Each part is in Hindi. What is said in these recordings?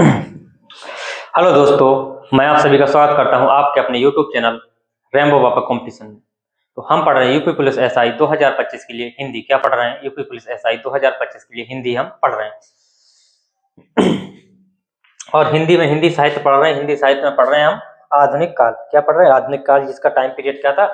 हेलो दोस्तों, मैं आप सभी का स्वागत करता हूं आपके अपने यूट्यूब चैनल रेम्बो बाबा कंपटीशन में। तो हम पढ़ रहे हैं यूपी पुलिस एसआई 2025 के लिए हिंदी। क्या पढ़ रहे हैं? यूपी पुलिस एसआई 2025 के लिए हिंदी हम पढ़ रहे हैं। और हिंदी में हिंदी साहित्य पढ़ रहे हैं। हिंदी साहित्य में पढ़ रहे हैं हम आधुनिक काल। क्या पढ़ रहे हैं? आधुनिक काल, जिसका टाइम पीरियड क्या था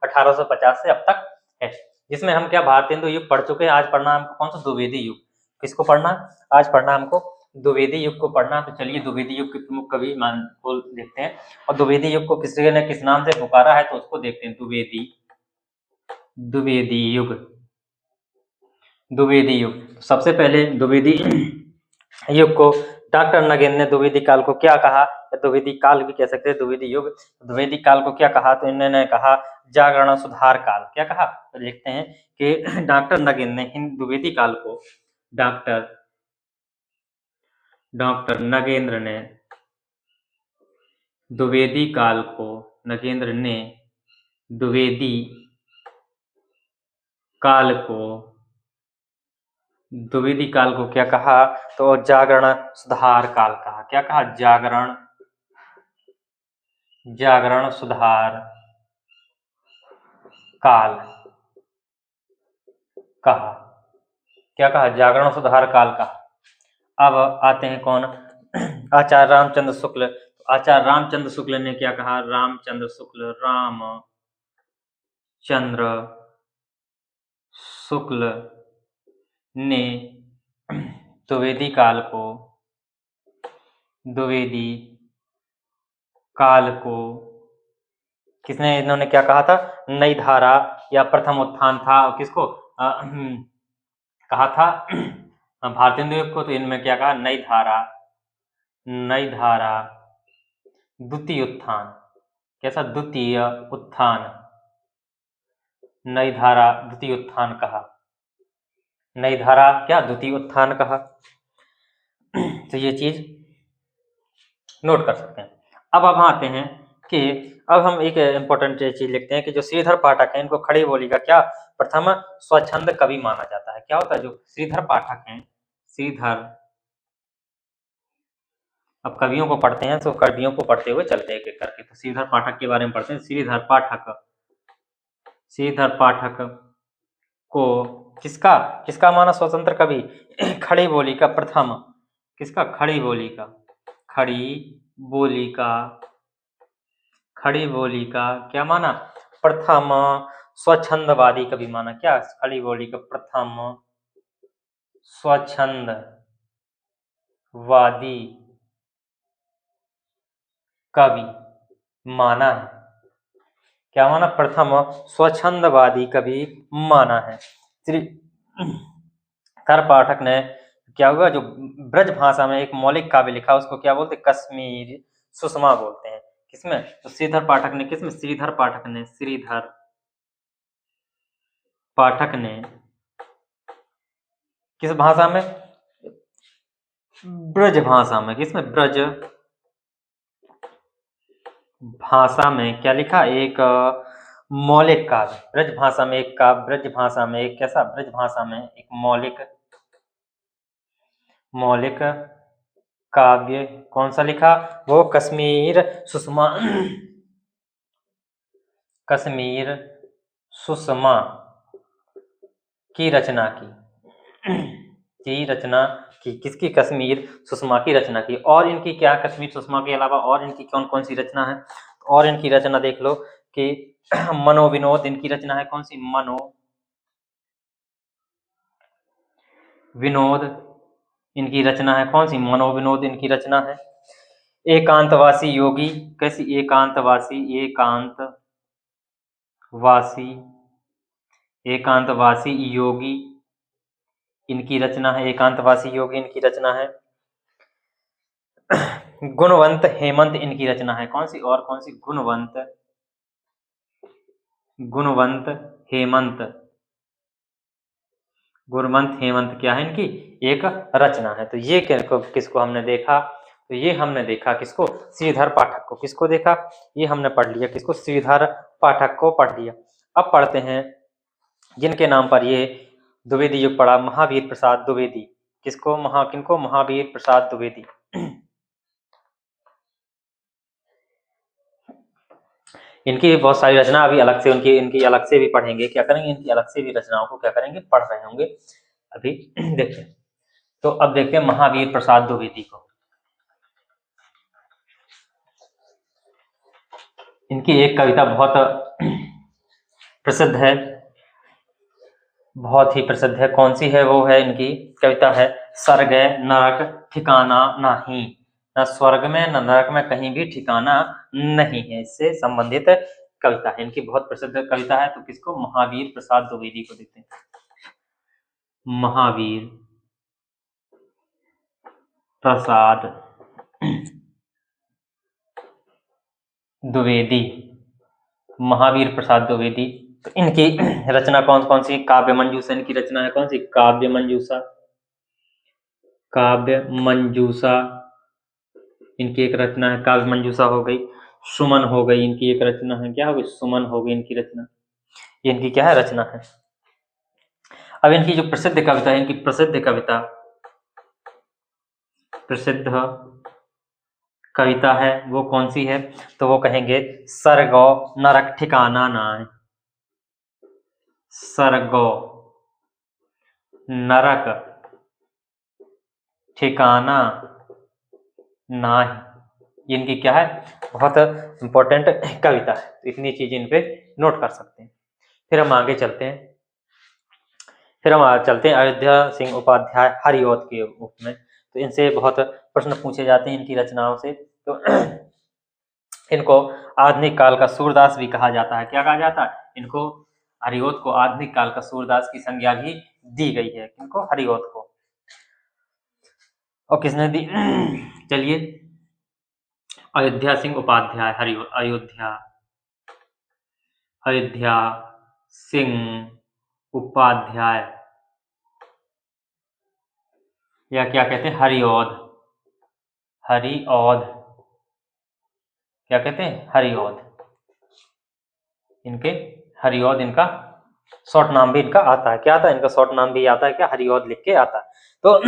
1850 से अब तक है। जिसमें हम क्या भारतेंदु युग पढ़ चुके हैं। आज पढ़ना हमको कौन सा? द्विवेदी युग। किसको पढ़ना? आज पढ़ना हमको द्विवेदी युग को पढ़ना। तो चलिए द्विवेदी युग के प्रमुख कवि मान को देखते हैं। और द्विवेदी युग को किसी ने किस नाम से पुकारा है तो उसको देखते हैं। द्विवेदी युग। द्विवेदी युग सबसे पहले द्विवेदी युग को डॉक्टर नगेंद्र ने द्विवेदी काल को क्या कहा? द्विवेदी काल भी कह सकते हैं, द्विवेदी युग। द्विवेदी काल को क्या कहा? तो इन्होंने कहा जागरण सुधार काल। क्या कहा? तो लिखते हैं कि डॉक्टर नगेंद्र ने द्विवेदी काल को डॉक्टर नगेंद्र ने द्विवेदी काल को द्विवेदी काल को क्या कहा? तो जागरण सुधार काल कहा। क्या कहा? जागरण सुधार काल कहा। क्या कहा? जागरण सुधार काल कहा। अब आते हैं कौन? आचार्य रामचंद्र शुक्ल। आचार्य रामचंद्र शुक्ल ने क्या कहा? रामचंद्र शुक्ल ने द्विवेदी काल को किसने? इन्होंने क्या कहा था? नई धारा या प्रथम उत्थान था। किसको कहा था? भारतेंदु युग को। तो इनमें क्या कहा? नई धारा द्वितीय उत्थान। कैसा? द्वितीय उत्थान। नई धारा द्वितीय उत्थान कहा। नई धारा क्या? द्वितीय उत्थान कहा। तो ये चीज नोट कर सकते हैं। अब हम आते हैं कि अब हम एक इम्पोर्टेंट चीज लिखते हैं कि जो श्रीधर पाठक है इनको खड़ी बोली का क्या प्रथम स्वच्छंद कवि माना जाता है। क्या होता है? जो श्रीधर पाठक हैं, अब कवियों को पढ़ते हैं तो कवियों को पढ़ते हुए चलते हैं एक एक करके। तो श्रीधर पाठक के बारे में पढ़ते हैं। श्रीधर पाठक को किसका माना स्वतंत्र कवि? खड़ी बोली का प्रथम। किसका? खड़ी बोली का क्या माना? प्रथम स्वच्छंदवादी कवि माना। क्या? खड़ी बोली का प्रथम स्वच्छंदवादी कवि माना है। क्या माना? प्रथम स्वच्छंदवादी कवि माना है। श्रीधर पाठक ने क्या हुआ? जो ब्रज भाषा में एक मौलिक काव्य लिखा उसको क्या बोलते? कश्मीर सुषमा बोलते हैं। किसमें? तो श्रीधर पाठक ने किसमें? श्रीधर पाठक ने किस भाषा में? ब्रज भाषा में। किसमें? ब्रज भाषा में क्या लिखा? एक मौलिक काव्य। ब्रज भाषा में एक कैसा? ब्रज भाषा में एक मौलिक काव्य कौन सा लिखा? वो कश्मीर सुषमा की रचना की। किसकी? कश्मीर सुषमा की रचना की। और इनकी क्या? कश्मीर सुषमा के अलावा और इनकी कौन कौन सी रचना है? और इनकी रचना देख लो कि मनोविनोद इनकी रचना है। कौन सी? मनोविनोद इनकी रचना है। कौन सी? मनोविनोद इनकी रचना है। एकांतवासी योगी। कैसी? एकांतवासी योगी इनकी रचना है। गुणवंत हेमंत इनकी रचना है। कौन सी? और कौन सी? गुणवंत हेमंत क्या है? इनकी एक रचना है। तो ये किसको हमने देखा? तो ये हमने देखा किसको? श्रीधर पाठक को। किसको देखा? ये हमने पढ़ लिया। किसको? श्रीधर पाठक को पढ़ लिया। अब पढ़ते हैं जिनके नाम पर ये द्विवेदी युग पढ़ा। महावीर प्रसाद द्विवेदी। किनको? महावीर प्रसाद द्विवेदी। इनकी भी बहुत सारी रचना अभी अलग से इनकी अलग से भी पढ़ेंगे, क्या करेंगे, इनकी अलग से भी रचनाओं को क्या करेंगे, पढ़ रहे होंगे अभी। देखते हैं, तो अब देखते हैं महावीर प्रसाद द्विवेदी को। इनकी एक कविता बहुत प्रसिद्ध है, बहुत ही प्रसिद्ध है। कौन सी है? वो है, इनकी कविता है स्वर्ग नरक ठिकाना नहीं। न स्वर्ग में न नरक में कहीं भी ठिकाना नहीं है, इससे संबंधित कविता है। इनकी बहुत प्रसिद्ध कविता है। तो किसको? महावीर प्रसाद द्विवेदी को देखते हैं। महावीर प्रसाद द्विवेदी, महावीर प्रसाद द्विवेदी। तो इनकी रचना कौन कौन सी? काव्य मंजूषा इनकी रचना है। कौन सी? काव्य मंजूषा। काव्य मंजूषा इनकी एक रचना है, काव्य मंजूषा हो गई। सुमन हो गई, इनकी एक रचना है। क्या हो गई? सुमन हो गई इनकी रचना। ये इनकी क्या है? रचना है। अब इनकी जो प्रसिद्ध कविता है, इनकी प्रसिद्ध कविता है वो कौन सी है? तो वो कहेंगे सरगो नरक ठिकाना नाय। सरगो नरक ठिकाना नाही। इनकी क्या है? बहुत इंपॉर्टेंट कविता है। तो इतनी चीज इन पे नोट कर सकते हैं। फिर हम आगे चलते हैं। अयोध्या सिंह उपाध्याय हरिऔध के रूप में। तो इनसे बहुत प्रश्न पूछे जाते हैं इनकी रचनाओं से। तो इनको आधुनिक काल का सूरदास भी कहा जाता है। क्या कहा जाता है इनको? हरिऔध को आधुनिक काल का सूरदास की संज्ञा भी दी गई है। किनको? हरिऔध को। और किसने दी? चलिए, अयोध्या सिंह उपाध्याय। अयोध्या सिंह उपाध्याय, या क्या कहते हैं? हरिऔध। क्या कहते हैं? हरिऔध। इनके हरिऔध इनका शॉर्ट नाम भी इनका आता है। क्या आता है? इनका शॉर्ट नाम भी आता है। क्या? हरिऔध लिख के आता है। तो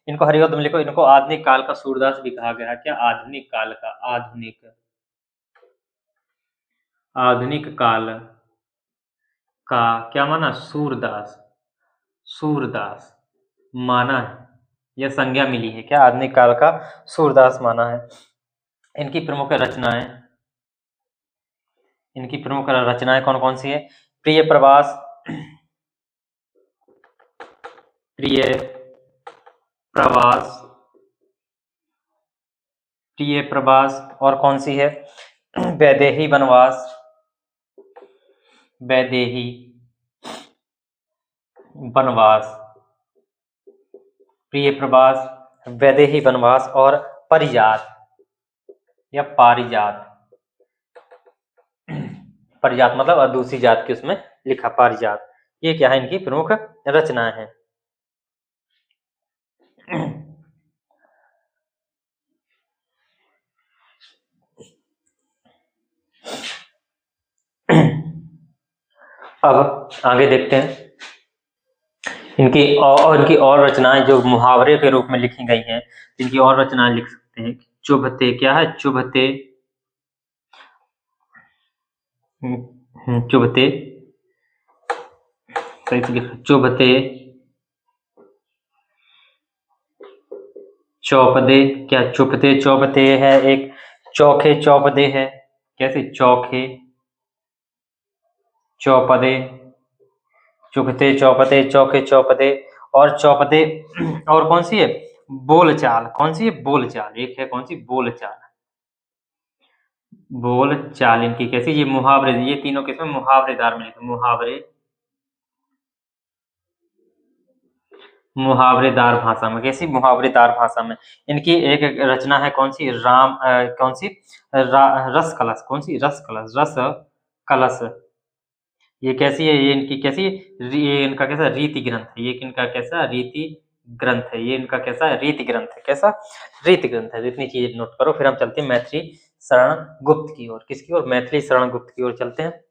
इनको हरिऔध में लिखो। इनको आधुनिक काल का सूरदास भी कहा गया है। क्या? आधुनिक काल का क्या माना? सूरदास माना है। यह संज्ञा मिली है। क्या? आधुनिक काल का सूरदास माना है। इनकी प्रमुख रचनाएं कौन कौन सी है? प्रिय प्रवास, और कौन सी है? वैदेही बनवास, प्रिय प्रवास, वैदेही बनवास और पारिजात या पारिजात। पारिजात मतलब अदूसी जात की उसमें लिखा पारिजात। ये क्या है? इनकी प्रमुख रचनाएं हैं। अब आगे देखते हैं इनकी और रचनाएं जो मुहावरे के रूप में लिखी गई हैं। इनकी और रचनाएं लिख सकते हैं। चुभते, क्या है? चुभते सही से लिखो। चुभते चौपदे, क्या? चुभते चौपदे है एक। चौखे चौपदे है। कैसे? चौखे चौपदे, चुभते चौपदे, चौखे चौपदे और चौपदे। और कौन सी है? बोलचाल। कौन सी है? बोलचाल। एक है कौन सी? बोलचाल इनकी कैसी? ये मुहावरे, ये तीनों किसमें? मुहावरेदार में लिखे। मुहावरेदार भाषा में। कैसी? मुहावरेदार भाषा में। इनकी एक रचना है कौन सी? कौन सी? रस कलश। कौन सी? रस कलश। ये कैसी है? ये इनकी कैसी? ये इनका कैसा? रीति ग्रंथ है। ये इनका कैसा? रीति ग्रंथ है। ये इनका कैसा? रीति ग्रंथ है। कैसा? रीति ग्रंथ है। तो इतनी चीजें नोट करो। फिर हम चलते हैं मैथिली शरण गुप्त की ओर। किसकी ओर? मैथिली शरण गुप्त की ओर चलते हैं।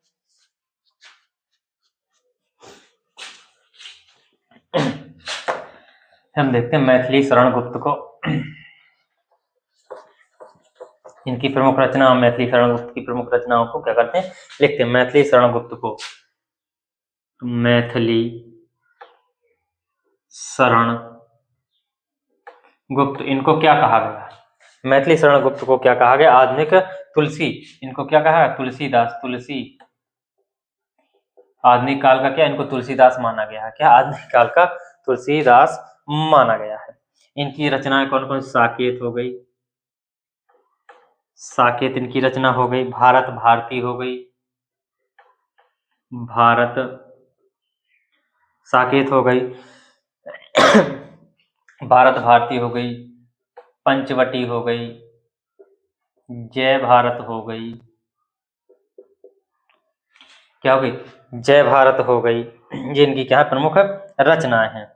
हम देखते हैं मैथिली शरण गुप्त को। इनकी प्रमुख रचना, मैथिली शरण गुप्त की प्रमुख रचनाओं को क्या करते हैं, लिखते हैं। मैथिली शरण गुप्त को, मैथिली शरण गुप्त, इनको क्या कहा गया, मैथिली शरण गुप्त को क्या कहा गया, आधुनिक तुलसी, इनको क्या कहा, तुलसीदास, तुलसी, आधुनिक काल का क्या, इनको तुलसीदास माना गया है, क्या आधुनिक काल का तुलसीदास माना गया है। इनकी रचनाएं कौन कौन, साकेत हो गई, साकेत इनकी रचना हो गई, भारत भारती हो गई, भारत साकेत हो गई, भारत भारती हो गई, पंचवटी हो गई, जय भारत हो गई, क्या हो गई, जय भारत हो गई। ये इनकी क्या है, प्रमुख रचनाएं हैं।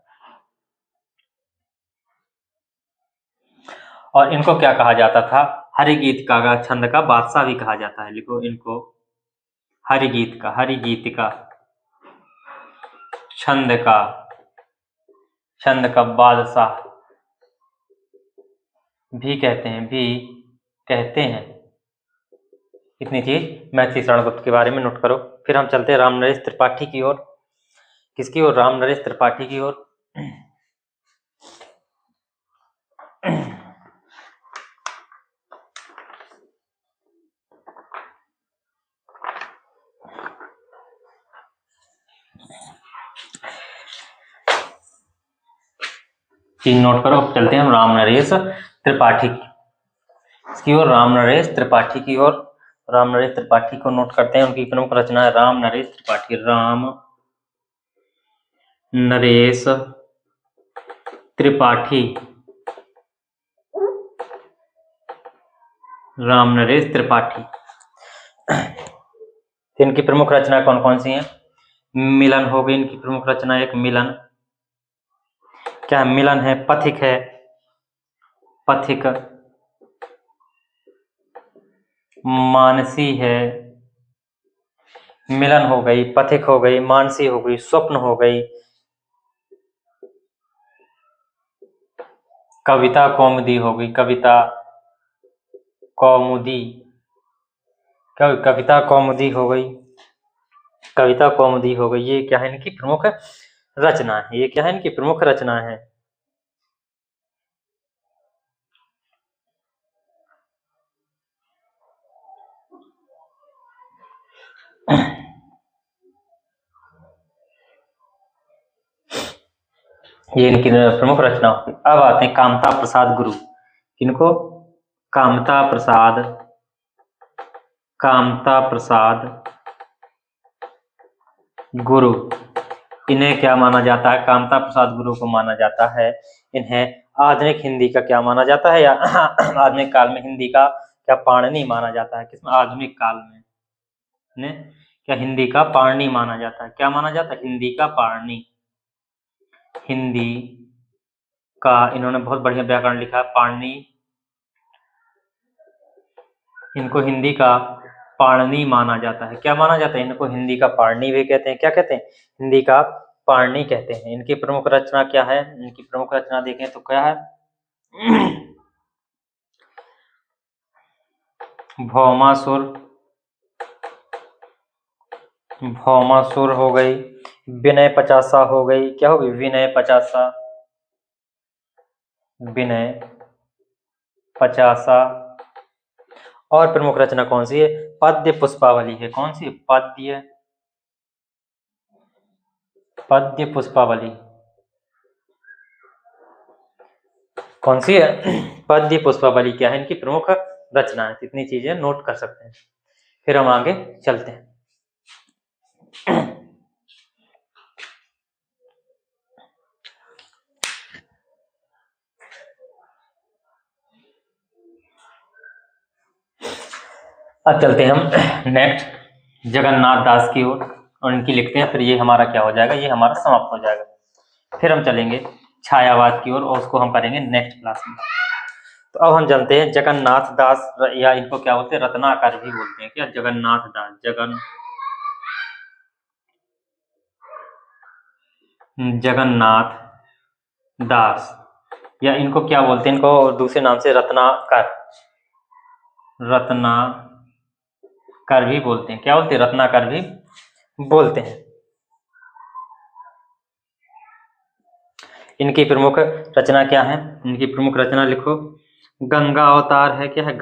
और इनको क्या कहा जाता था, हरिगीत का छंद का बादशाह भी कहा जाता है। लिखो इनको, हरिगीत का, हरिगीत का छंद का, छंद का बादशाह भी कहते हैं, भी कहते हैं। इतनी चीज मैथिली शरण गुप्त के बारे में नोट करो। फिर हम चलते हैं रामनरेश त्रिपाठी की ओर। किसकी ओर, रामनरेश त्रिपाठी की ओर। चीज नोट करो। चलते हैं हम रामनरेश त्रिपाठी की ओर, रामनरेश त्रिपाठी की ओर। रामनरेश त्रिपाठी को नोट करते हैं। उनकी प्रमुख रचना है रामनरेश त्रिपाठी, राम नरेश त्रिपाठी, रामनरेश त्रिपाठी। इनकी प्रमुख रचना कौन कौन सी हैं, मिलन हो गई इनकी प्रमुख रचना, एक मिलन, क्या मिलन है, पथिक है, पथिक, मानसी है, मिलन हो गई, पथिक हो गई, मानसी हो गई, स्वप्न हो गई, कविता कौमुदी हो गई, कविता कौमुदी, कविता कौमुदी हो गई, कविता कौमुदी हो गई। ये क्या है, इनकी प्रमुख रचना है। ये क्या है, इनकी प्रमुख रचना है। ये इनकी प्रमुख रचना होगी। अब आते हैं कामता प्रसाद गुरु। इनको कामता प्रसाद, कामता प्रसाद गुरु, इन्हें क्या माना जाता है, कामता प्रसाद गुरु को माना जाता है, इन्हें आधुनिक हिंदी का क्या माना जाता है, या आधुनिक काल में हिंदी का क्या पाणिनि माना जाता है। किसमें, आधुनिक काल में इन्हें क्या हिंदी का पाणिनि माना जाता है, क्या माना जाता है, हिंदी का पाणिनि। हिंदी का इन्होंने बहुत बढ़िया व्याकरण लिखा है, पाणिनि, इनको हिंदी का पाणिनि माना जाता है। क्या माना जाता है, इनको हिंदी का पाणिनि भी कहते हैं। क्या कहते हैं, हिंदी का पाणिनि कहते हैं। इनकी प्रमुख रचना क्या है, इनकी प्रमुख रचना देखें तो क्या है, भौमासुर, भौमासुर हो गई, विनय पचासा हो गई, क्या होगी, विनय पचासा, विनय पचासा। और प्रमुख रचना कौन सी है, पद्य पुष्पावली है। कौन सी, पद्य, पद्य पुष्पावली कौन सी है, पद्य पुष्पावली क्या है, इनकी प्रमुख रचना है। इतनी चीजें नोट कर सकते हैं। फिर हम आगे चलते हैं। अब चलते हैं हम नेक्स्ट जगन्नाथ दास की ओर, और इनकी लिखते हैं। फिर ये हमारा क्या हो जाएगा, ये हमारा समाप्त हो जाएगा। फिर हम चलेंगे छायावाद की ओर, और उसको हम करेंगे नेक्स्ट क्लास में। तो अब हम जानते हैं जगन्नाथ दास, या इनको क्या बोलते हैं, रत्नाकर भी बोलते हैं। क्या, जगन्नाथ दास, जगन्नाथ दास, या इनको क्या बोलते हैं, इनको दूसरे नाम से रत्नाकर, रत्नाकर भी बोलते हैं। क्या बोलते हैं? रत्नाकर भी बोलते हैं। इनकी प्रमुख रचना क्या है? इनकी प्रमुख रचना लिखो। गंगा अवतार है। क्या है?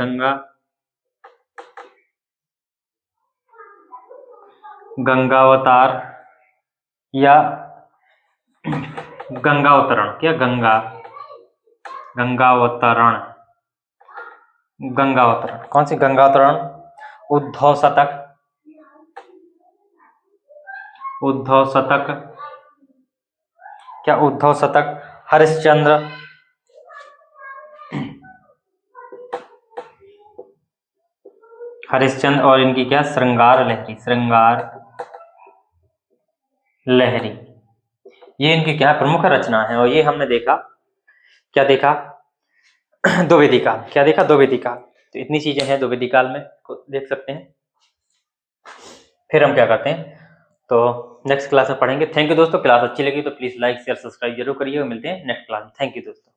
गंगावतार या गंगावतरण। क्या? गंगावतरण। कौन सी? गंगावतरण। उद्धव शतक। क्या? उद्धव शतक। हरिश्चंद्र। और इनकी क्या? श्रृंगार लहरी। ये इनकी क्या प्रमुख रचना है। और ये हमने देखा, क्या देखा? द्विवेदी काल। क्या देखा? द्विवेदी काल। तो इतनी चीजें हैं द्विवेदी काल में, को देख सकते हैं। फिर हम क्या करते हैं, तो नेक्स्ट क्लास में पढ़ेंगे। थैंक यू दोस्तों। क्लास अच्छी लगी तो प्लीज लाइक शेयर सब्सक्राइब जरूर करिएगा। मिलते हैं नेक्स्ट क्लास में। थैंक यू दोस्तों।